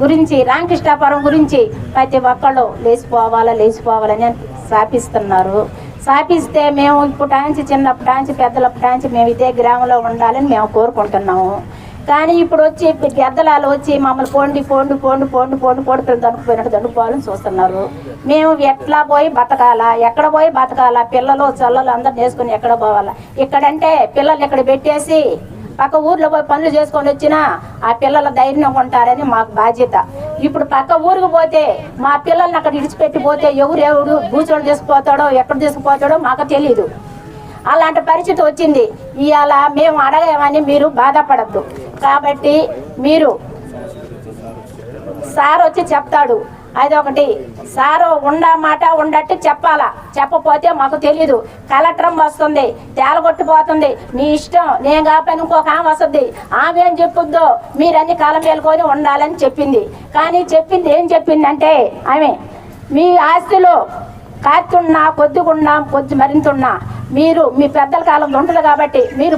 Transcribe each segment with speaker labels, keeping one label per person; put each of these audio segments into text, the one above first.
Speaker 1: గురించి రామకృష్ణాపురం గురించి ప్రతి ఒక్కళ్ళు లేచిపోవాలని శాపిస్తున్నారు. శాపిస్తే మేము ఇప్పుడాంచి చిన్నప్పటాంచి పెద్దలప్పటాంచి మేము ఇదే గ్రామంలో ఉండాలని మేము కోరుకుంటున్నాము. కానీ ఇప్పుడు వచ్చి గెద్దలాలు వచ్చి మమ్మల్ని పోండి దనుకుపోవాలని చూస్తున్నారు. మేము ఎట్లా పోయి బతకాలా, ఎక్కడ పోయి బతకాలా? పిల్లలు చల్లలు అందరు నేసుకొని ఎక్కడ పోవాలా? ఇక్కడంటే పిల్లలు ఇక్కడ పెట్టేసి పక్క ఊర్లో పోయి పనులు చేసుకొని వచ్చినా ఆ పిల్లల ధైర్యం ఉంటారని మాకు బాధ్యత. ఇప్పుడు పక్క ఊరికి పోతే మా పిల్లల్ని అక్కడ విడిచిపెట్టి పోతే ఎవరు భూచోడు తీసుకుపోతాడో ఎక్కడ తీసుకుపోతాడో మాకు తెలీదు. అలాంటి పరిస్థితి వచ్చింది. ఇవాళ మేము అడగమని మీరు బాధపడద్దు. కాబట్టి మీరు సార్ వచ్చి చెప్తాడు, అదొకటి. సారు మాట ఉండట్టు చెప్పాలా, చెప్పపోతే మాకు తెలీదు. కలెక్టర్ వస్తుంది, తేలగొట్టిపోతుంది, నీ ఇష్టం, నేను కాకపోయినా ఇంకొక ఆమె వస్తుంది, ఆమె ఏం చెప్పుద్దో మీరన్నీ కాలం మేలుకొని ఉండాలని చెప్పింది. కానీ చెప్పింది ఏం చెప్పిందంటే, ఆమె మీ ఆస్తిలో కాస్తున్నా కొద్ది మరింతున్నా మీరు మీ పెద్దల కాలం ఉంటుంది కాబట్టి మీరు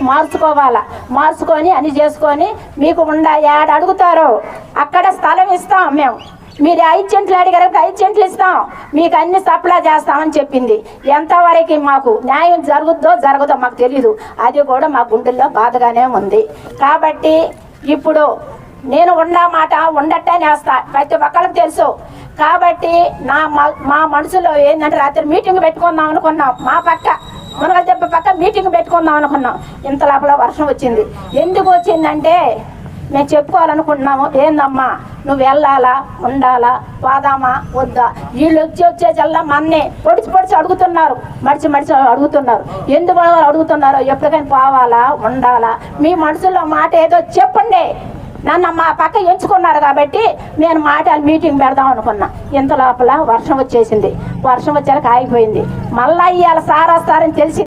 Speaker 1: మార్చుకొని అని చేసుకొని మీకు ఏడ అడుగుతారో అక్కడ స్థలం ఇస్తాం మేము. మీరు 5 సెంట్లు అడిగారు, 5 సెంట్లు ఇస్తాం, మీకు అన్ని సప్లై చేస్తామని చెప్పింది. ఎంతవరకు మాకు న్యాయం జరగదో మాకు తెలీదు. అది కూడా మా గుండెల్లో బాధగానే ఉంది. కాబట్టి ఇప్పుడు నేను మాట ఉండట్టని వేస్తా, ప్రతి ఒక్కరికి తెలుసు. కాబట్టి మా మనసులో ఏంటంటే రాత్రి మీటింగ్ పెట్టుకుందాం అనుకున్నాం. మా పక్క మునగల దెబ్బ పక్క మీటింగ్ పెట్టుకుందాం అనుకున్నాం. ఇంత లోపల వర్షం వచ్చింది. ఎందుకు వచ్చిందంటే మేము చెప్పుకోవాలనుకుంటున్నాము, ఏందమ్మా నువ్వు వెళ్ళాలా ఉండాలా పోదామా వద్దా? వీళ్ళు వచ్చే జల్లా మన్నే పొడిచి అడుగుతున్నారు, మడిచి అడుగుతున్నారు. ఎందుకు అడుగుతున్నారో, ఎప్పటికైనా పోవాలా ఉండాలా? మీ మనసులో మాట ఏదో చెప్పండి. నన్ను మా పక్క ఎంచుకున్నారు కాబట్టి నేను మీటింగ్ పెడదాం అనుకున్నా. ఇంత లోపల వర్షం వచ్చేసింది. వర్షం వచ్చాక ఆగిపోయింది. మళ్ళీ ఇవాళ సార్ వస్తారని తెలిసి